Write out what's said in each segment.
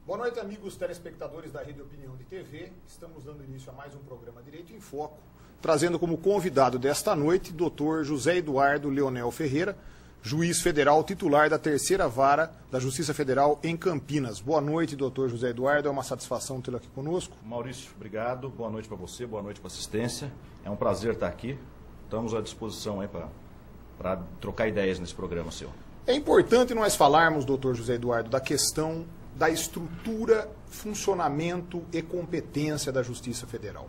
Boa noite, amigos telespectadores da Rede Opinião de TV. Estamos dando início a mais um programa Direito em Foco, trazendo como convidado desta noite Dr. José Eduardo Leonel Ferreira, juiz federal titular da Terceira Vara da Justiça Federal em Campinas. Boa noite, doutor José Eduardo. É uma satisfação tê-lo aqui conosco. Maurício, obrigado. Boa noite para você, boa noite para a assistência. É um prazer estar aqui. Estamos à disposição aí para trocar ideias nesse programa seu. É importante nós falarmos, doutor José Eduardo, da questão da estrutura, funcionamento e competência da Justiça Federal.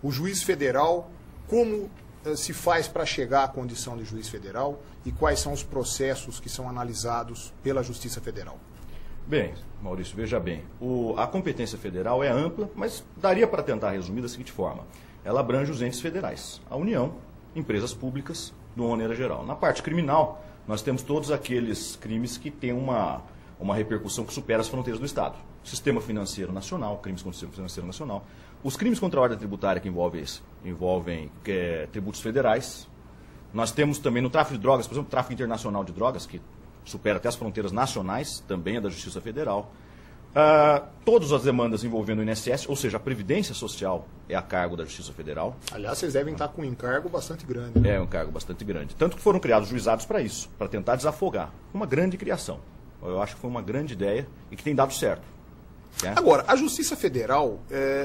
O juiz federal, como se faz para chegar à condição de juiz federal e quais são os processos que são analisados pela Justiça Federal? Bem, Maurício, veja bem, a competência federal é ampla, mas daria para tentar resumir da seguinte forma. Ela abrange os entes federais, a União, empresas públicas, de uma maneira geral. Na parte criminal, nós temos todos aqueles crimes que têm uma repercussão que supera as fronteiras do Estado. Sistema financeiro nacional, crimes contra o sistema financeiro nacional. Os crimes contra a ordem tributária que envolvem tributos federais. Nós temos também no tráfico de drogas, por exemplo, tráfico internacional de drogas, que supera até as fronteiras nacionais, também é da Justiça Federal. Todas as demandas envolvendo o INSS, ou seja, a Previdência Social é a cargo da Justiça Federal. Aliás, vocês devem estar com um encargo bastante grande. Né? É um encargo bastante grande. Tanto que foram criados juizados para isso, para tentar desafogar. Uma grande criação. Eu acho que foi uma grande ideia e que tem dado certo. Agora, a Justiça Federal,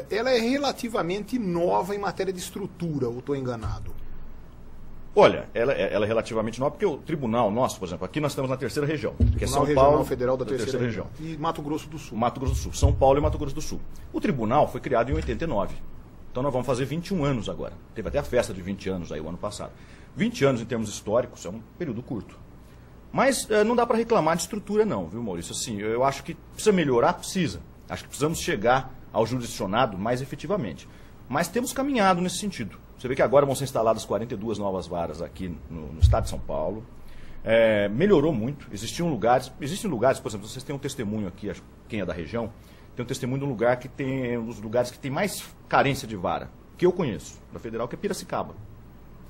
ela é relativamente nova em matéria de estrutura, ou estou enganado? Olha, ela é relativamente nova, porque o tribunal nosso, por exemplo, aqui nós estamos na terceira região, que é São Regional Paulo, Federal da terceira região. E Mato Grosso do Sul. Mato Grosso do Sul, São Paulo e Mato Grosso do Sul. O tribunal foi criado em 89, então nós vamos fazer 21 anos agora. Teve até a festa de 20 anos aí o ano passado. 20 anos em termos históricos é um período curto. Mas não dá para reclamar de estrutura não, viu, Maurício? Assim, eu acho que precisa melhorar, precisa. Acho que precisamos chegar ao jurisdicionado mais efetivamente. Mas temos caminhado nesse sentido. Você vê que agora vão ser instaladas 42 novas varas aqui no estado de São Paulo. Melhorou muito. Existem lugares, por exemplo, vocês têm um testemunho aqui, quem é da região, tem um testemunho de um lugar que tem um dos lugares que tem mais carência de vara, que eu conheço, da Federal, que é Piracicaba.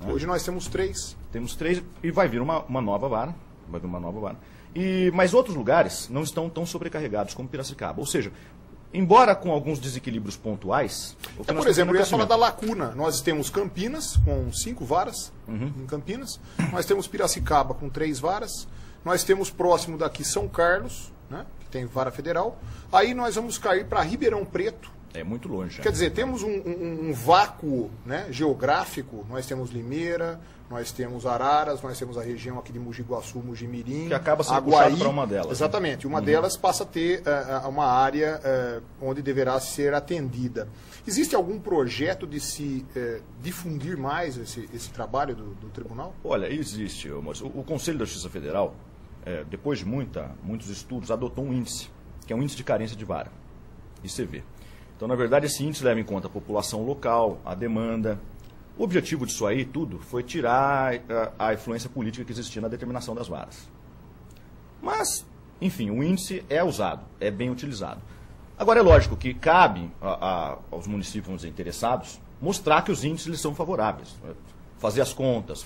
Hoje nós temos 3. Temos 3 e vai vir uma nova vara. Vai vir uma nova vara. Mas outros lugares não estão tão sobrecarregados como Piracicaba. Ou seja, embora com alguns desequilíbrios pontuais... por exemplo, eu ia falar da lacuna. Nós temos Campinas com 5 varas em Campinas. Nós temos Piracicaba com 3 varas. Nós temos próximo daqui São Carlos, né, que tem vara federal. Aí nós vamos cair para Ribeirão Preto. É muito longe. Quer dizer, temos um vácuo, né, geográfico. Nós temos Limeira, nós temos Araras, nós temos a região aqui de Mogi Guaçu, Mojimirim, que acaba sendo Aguaí, puxado para uma delas. Exatamente. Uma delas passa a ter uma área onde deverá ser atendida. Existe algum projeto de se difundir mais esse trabalho do tribunal? Olha, existe, Maurício. O Conselho da Justiça Federal, depois de muitos estudos, adotou um índice, que é um índice de carência de vara, ICV. Então, na verdade, esse índice leva em conta a população local, a demanda. O objetivo disso aí, tudo, foi tirar a influência política que existia na determinação das varas. Mas, enfim, o índice é usado, é bem utilizado. Agora, é lógico que cabe aos municípios, vamos dizer, interessados, mostrar que os índices eles são favoráveis. Fazer as contas,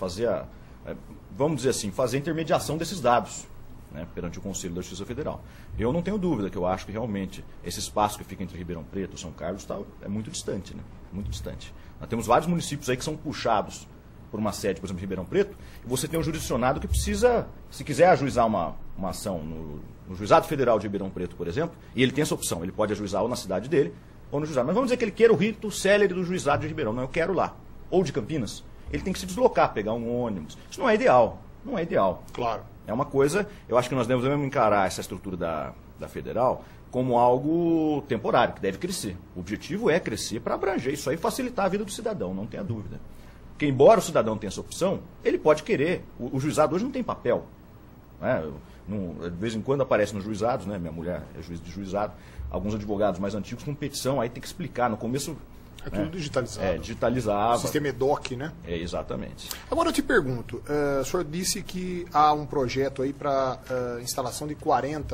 vamos dizer assim, fazer a intermediação desses dados, né, perante o Conselho da Justiça Federal. Eu não tenho dúvida que eu acho que realmente esse espaço que fica entre Ribeirão Preto e São Carlos é muito distante, né? Muito distante. Nós temos vários municípios aí que são puxados por uma sede, por exemplo, em Ribeirão Preto, e você tem um jurisdicionado que precisa, se quiser ajuizar uma ação no Juizado Federal de Ribeirão Preto, por exemplo, e ele tem essa opção, ele pode ajuizar ou na cidade dele, ou no juizado. Mas vamos dizer que ele queira o rito célere do juizado de Ribeirão. Não, eu quero lá. Ou de Campinas. Ele tem que se deslocar, pegar um ônibus. Isso não é ideal. Não é ideal. Claro. É uma coisa, eu acho que nós devemos encarar essa estrutura da Federal como algo temporário, que deve crescer. O objetivo é crescer para abranger isso aí e facilitar a vida do cidadão, não tenha dúvida. Porque embora o cidadão tenha essa opção, ele pode querer. O juizado hoje não tem papel. Né? De vez em quando aparece nos juizados, né? Minha mulher é juiz de juizado, alguns advogados mais antigos com petição, aí tem que explicar. No começo... É tudo digitalizado. Digitalizava. O sistema EDOC, né? Exatamente. Agora eu te pergunto, o senhor disse que há um projeto aí para instalação de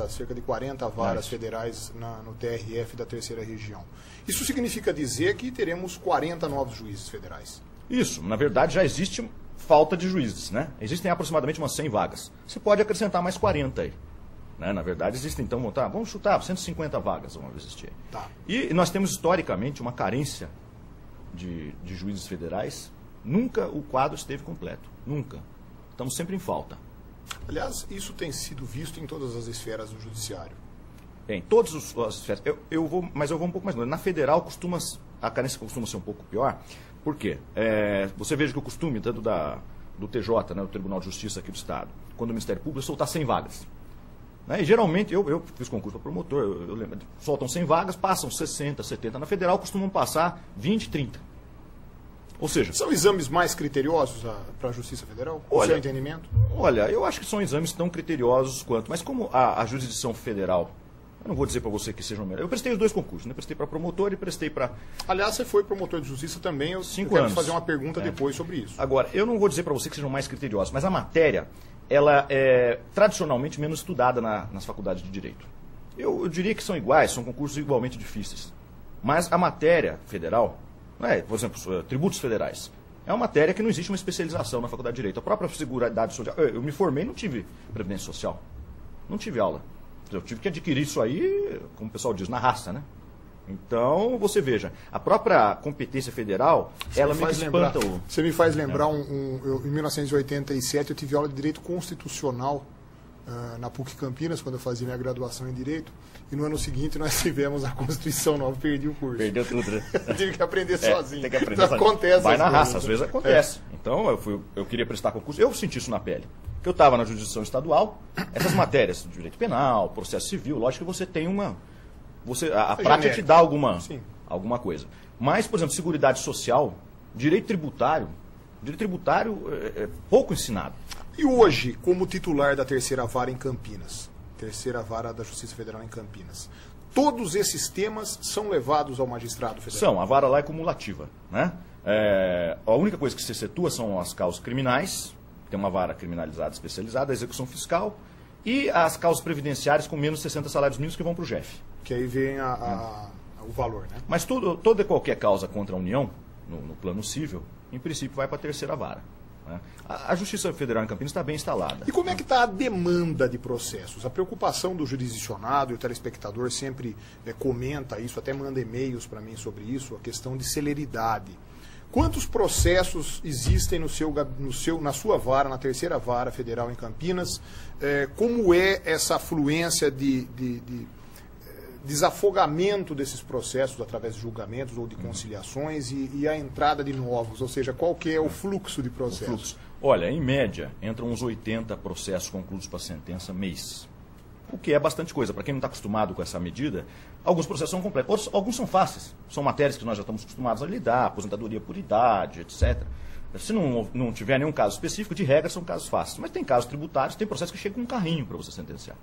cerca de 40 varas federais no TRF da terceira região. Isso significa dizer que teremos 40 novos juízes federais? Isso, na verdade já existe falta de juízes, né? Existem aproximadamente umas 100 vagas. Você pode acrescentar mais 40 aí. Né? Na verdade, existem, então, vamos chutar, 150 vagas vão existir. Tá. E nós temos, historicamente, uma carência de juízes federais. Nunca o quadro esteve completo. Nunca. Estamos sempre em falta. Aliás, isso tem sido visto em todas as esferas do judiciário. Em todas as esferas. Mas eu vou um pouco mais longe. Na federal, a carência costuma ser um pouco pior. Por quê? Você veja que o costume, tanto do TJ, né, do Tribunal de Justiça aqui do Estado, quando o Ministério Público, é soltar 100 vagas. Né? E geralmente, eu fiz concurso para promotor, eu lembro, soltam 100 vagas, passam 60, 70. Na federal, costumam passar 20, 30. Ou seja... São exames mais criteriosos para a Justiça Federal? O seu entendimento? Olha, eu acho que são exames tão criteriosos quanto... Mas como a jurisdição federal... Eu não vou dizer para você que sejam melhores. Eu prestei os dois concursos, né? Prestei para promotor e prestei para... Aliás, você foi promotor de justiça também. Eu 5 quero anos. fazer uma pergunta depois sobre isso. Agora, eu não vou dizer para você que sejam mais criteriosos, mas a matéria, ela é tradicionalmente menos estudada nas faculdades de Direito. Eu diria que são iguais, são concursos igualmente difíceis. Mas a matéria federal, por exemplo, tributos federais, é uma matéria que não existe uma especialização na faculdade de Direito. A própria Seguridade Social... Eu me formei e não tive Previdência Social. Não tive aula. Eu tive que adquirir isso aí, como o pessoal diz, na raça, né? Então, você veja, a própria competência federal, ela me espanta o... Você me faz lembrar, em 1987, eu tive aula de Direito Constitucional na PUC Campinas, quando eu fazia minha graduação em Direito, e no ano seguinte nós tivemos a Constituição Nova, perdi o curso. Perdeu tudo, né? Eu tive que aprender sozinho. Tem que aprender então, acontece. Vai na raça, às vezes acontece. Então, eu queria prestar concurso, eu senti isso na pele. Porque eu estava na jurisdição estadual, essas matérias de direito penal, processo civil, lógico que você tem uma... a prática te dá alguma coisa. Mas, por exemplo, Seguridade Social, direito tributário é pouco ensinado. E hoje, como titular da terceira vara em Campinas, terceira vara da Justiça Federal em Campinas, todos esses temas são levados ao magistrado federal? São, a vara lá é cumulativa, né? A única coisa que se excetua são as causas criminais, tem uma vara criminalizada especializada, a execução fiscal, e as causas previdenciárias com menos de 60 salários mínimos que vão para o JEF. Que aí vem o valor, né? Mas toda e qualquer causa contra a União, no plano civil, em princípio vai para a terceira vara. Né? A Justiça Federal em Campinas está bem instalada. E como é que está a demanda de processos? A preocupação do jurisdicionado, e o telespectador sempre comenta isso, até manda e-mails para mim sobre isso, a questão de celeridade. Quantos processos existem na sua vara, na terceira vara federal em Campinas? Como é essa afluência de desafogamento desses processos através de julgamentos ou de conciliações e a entrada de novos? Ou seja, qual que é o fluxo de processos? Olha, em média, entram uns 80 processos concluídos para sentença mês. O que é bastante coisa. Para quem não está acostumado com essa medida, alguns processos são completos, alguns são fáceis. São matérias que nós já estamos acostumados a lidar, aposentadoria por idade, etc. Se não tiver nenhum caso específico, de regra são casos fáceis. Mas tem casos tributários, tem processos que chegam com um carrinho para você sentenciar.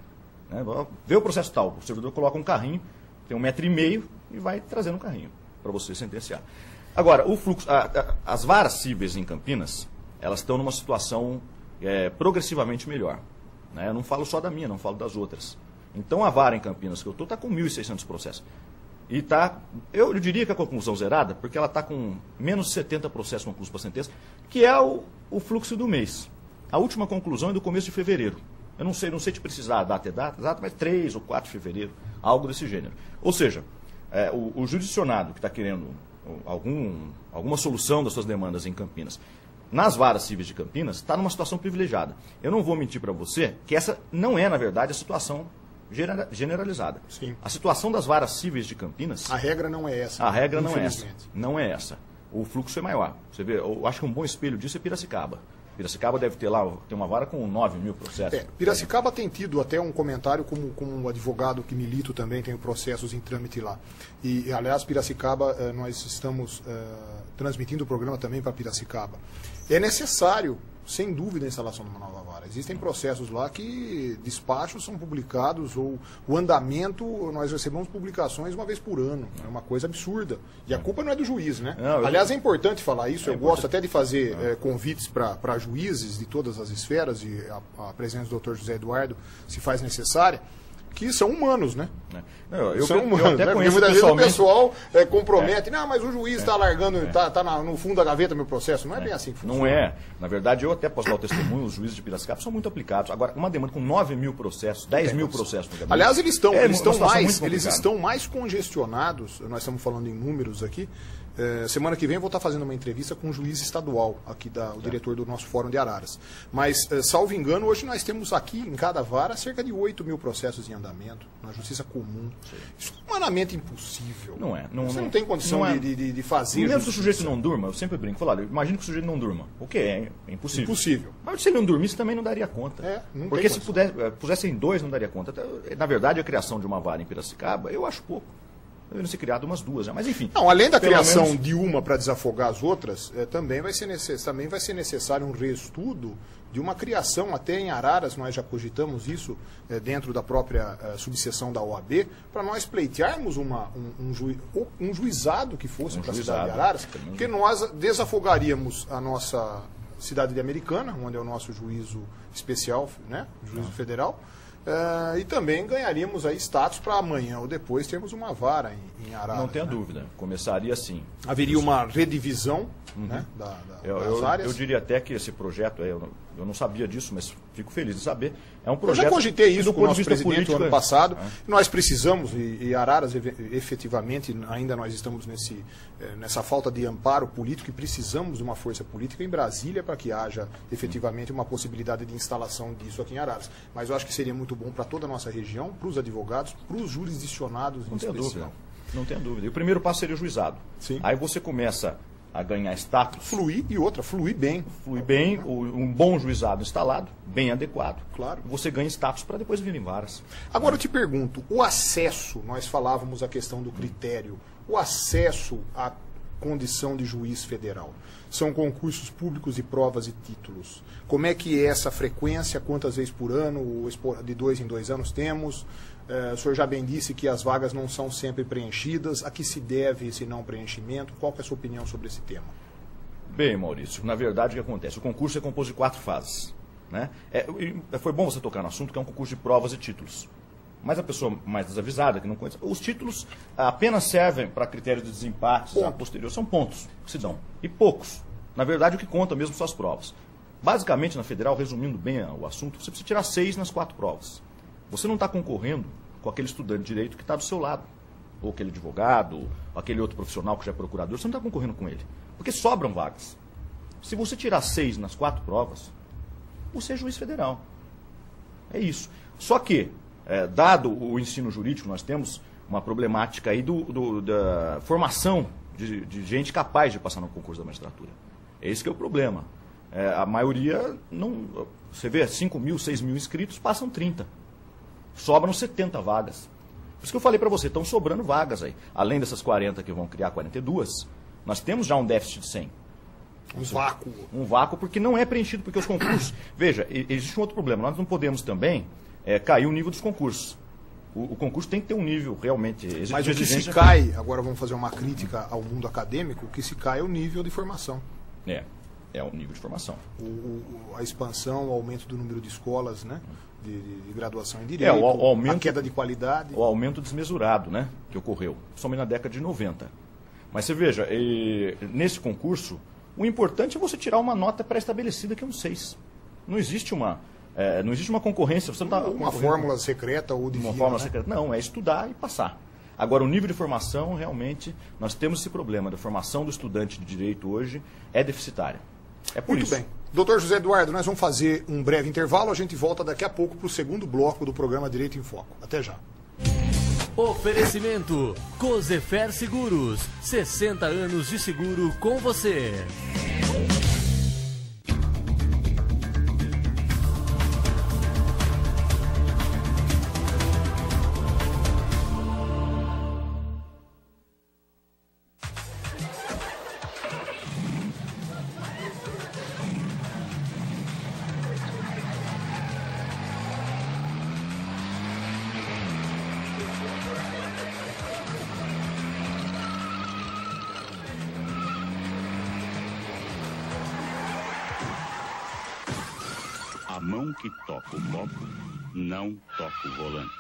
Né? Vê o processo tal, o servidor coloca um carrinho, tem 1,5 m e vai trazendo um carrinho para você sentenciar. Agora, o fluxo, as varas cíveis em Campinas, elas estão numa situação progressivamente melhor. Eu não falo só da minha, não falo das outras. Então, a vara em Campinas que eu estou está com 1.600 processos. E eu diria que a conclusão zerada, porque ela está com menos de 70 processos concluídos para sentença, que é o fluxo do mês. A última conclusão é do começo de fevereiro. Eu não sei te precisar a data exata, mas 3 ou 4 de fevereiro, algo desse gênero. Ou seja, o jurisdicionado que está querendo alguma solução das suas demandas em Campinas, nas varas cíveis de Campinas, está numa situação privilegiada. Eu não vou mentir para você que essa não é, na verdade, a situação generalizada. Sim. A situação das varas cíveis de Campinas... A regra não é essa. A regra não é essa. Não é essa. O fluxo é maior. Você vê, eu acho que um bom espelho disso é Piracicaba. Piracicaba deve ter lá, tem uma vara com 9.000 processos. Piracicaba tem tido até um comentário, como um advogado que milito também, tem processos em trâmite lá. E, aliás, Piracicaba, nós estamos transmitindo o programa também para Piracicaba. É necessário, sem dúvida, a instalação de uma nova vara. Existem processos lá que despachos são publicados, ou o andamento, nós recebemos publicações uma vez por ano. É uma coisa absurda. E a culpa não é do juiz, né? Não, aliás, é importante falar isso. Eu gosto até de fazer convites para juízes de todas as esferas, e a presença do Dr. José Eduardo se faz necessária. que são humanos, né? São humanos, até conheço muitas vezes o pessoal compromete, não, mas o juiz está largando, está no fundo da gaveta meu processo. Não é bem assim que funciona. Não é. Na verdade, eu até posso dar o testemunho, os juízes de Piracicaba são muito aplicados. Agora, uma demanda com 9 mil processos, 10 mil processos no gabinete. Aliás, eles estão mais congestionados, nós estamos falando em números aqui. Semana que vem eu vou estar fazendo uma entrevista com um juiz estadual, aqui o diretor do nosso Fórum de Araras. Mas, salvo engano, hoje nós temos aqui em cada vara cerca de 8 mil processos em andamento, na justiça comum. Sim. Isso é humanamente impossível. Não é. Você não tem condição de fazer. Mesmo que o sujeito não durma, eu sempre brinco, imagina que o sujeito não durma. O que é? É impossível. Impossível. Mas se ele não dormisse também não daria conta. Porque se pusessem 2 não daria conta. Na verdade, a criação de uma vara em Piracicaba, eu acho pouco. Deveriam ser criado umas 2, mas enfim. Não, além da criação de uma para desafogar as outras, também vai ser necessário um reestudo de uma criação, até em Araras, nós já cogitamos isso dentro da própria subseção da OAB, para nós pleitearmos um juizado que fosse para a cidade de Araras, porque nós desafogaríamos a nossa cidade de Americana, onde é o nosso juízo especial, né, juízo federal, e também ganharíamos aí status para amanhã ou depois termos uma vara em Araras. Não tenha dúvida, começaria assim. Haveria uma redivisão né, das áreas. Eu diria até que esse projeto, eu não sabia disso, mas fico feliz de saber, é um projeto... Eu já cogitei isso com o nosso presidente no ano passado. Nós precisamos, e Araras efetivamente, ainda nós estamos nessa falta de amparo político e precisamos de uma força política em Brasília para que haja efetivamente uma possibilidade de instalação disso aqui em Araras. Mas eu acho que seria muito bom para toda a nossa região, para os advogados, para os jurisdicionados em especial. Não tenha dúvida. E o primeiro passo seria o juizado. Sim. Aí você começa a ganhar status. Fluir bem. Fluir bem, um bom juizado instalado, bem adequado. Claro. Você ganha status para depois vir em varas. Agora eu te pergunto, o acesso, nós falávamos a questão do critério, o acesso à condição de juiz federal. São concursos públicos de provas e títulos. Como é que é essa frequência? Quantas vezes por ano? De 2 em 2 anos temos? O senhor já bem disse que as vagas não são sempre preenchidas. A que se deve esse não preenchimento? Qual que é a sua opinião sobre esse tema? Bem, Maurício, na verdade o que acontece? O concurso é composto de 4 fases. Né? Foi bom você tocar no assunto, que é um concurso de provas e títulos. Mas a pessoa mais desavisada, que não conhece, os títulos apenas servem para critérios de desempates a posterior, são pontos que se dão. E poucos. Na verdade, o que conta mesmo são as provas. Basicamente, na federal, resumindo bem o assunto, você precisa tirar 6 nas 4 provas. Você não está concorrendo com aquele estudante de direito que está do seu lado. Ou aquele advogado, ou aquele outro profissional que já é procurador. Você não está concorrendo com ele. Porque sobram vagas. Se você tirar 6 nas 4 provas, você é juiz federal. É isso. Só que, dado o ensino jurídico, nós temos uma problemática aí da formação de gente capaz de passar no concurso da magistratura. Esse que é o problema. A maioria, não, você vê, 5 mil, 6 mil inscritos, passam 30. Sobram 70 vagas. Por isso que eu falei para você, estão sobrando vagas aí. Além dessas 40 que vão criar 42, nós temos já um déficit de 100. Vácuo. Um vácuo porque não é preenchido, porque os concursos... Veja, existe um outro problema. Nós não podemos também cair o nível dos concursos. O concurso tem que ter um nível realmente... Mas o que se cai, agora vamos fazer uma crítica ao mundo acadêmico, o que se cai é o nível de formação. É o nível de formação. A expansão, o aumento do número de escolas, né? De graduação em Direito, a queda de qualidade. O aumento desmesurado, né? Que ocorreu, somente na década de 90. Mas você veja, nesse concurso, o importante é você tirar uma nota pré-estabelecida, que é um 6. Não existe uma concorrência. Você não tá uma fórmula secreta ou de uma fórmula secreta. Não, é estudar e passar. Agora, o nível de formação, realmente, nós temos esse problema da formação do estudante de direito hoje é deficitária. É por isso. Muito bem. Doutor José Eduardo, nós vamos fazer um breve intervalo. A gente volta daqui a pouco para o segundo bloco do programa Direito em Foco. Até já. Oferecimento Cosefer Seguros. 60 anos de seguro com você. A mão que toca o copo não toca o volante.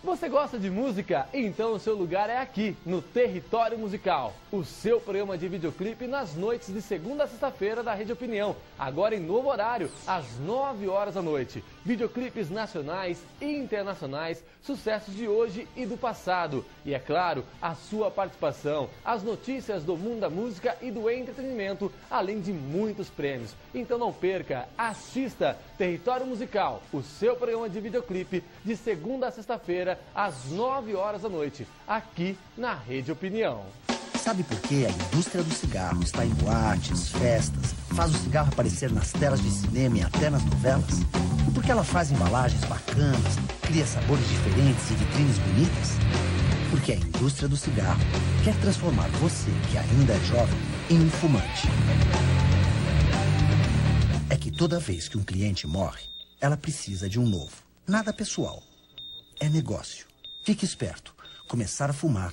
Você gosta de música? Então o seu lugar é aqui, no Território Musical. O seu programa de videoclipe nas noites de segunda a sexta-feira da Rede Opinião. Agora em novo horário, às 9 horas da noite. Videoclipes nacionais e internacionais, sucessos de hoje e do passado. E é claro, a sua participação, as notícias do mundo da música e do entretenimento, além de muitos prêmios. Então não perca, assista Território Musical, o seu programa de videoclipe de segunda a sexta-feira, às 9 horas da noite, aqui na Rede Opinião. Sabe por que a indústria do cigarro está em boates, festas, faz o cigarro aparecer nas telas de cinema e até nas novelas? E por que ela faz embalagens bacanas, cria sabores diferentes e vitrines bonitas? Porque a indústria do cigarro quer transformar você, que ainda é jovem, em um fumante. É que toda vez que um cliente morre, ela precisa de um novo. Nada pessoal. É negócio. Fique esperto. Começar a fumar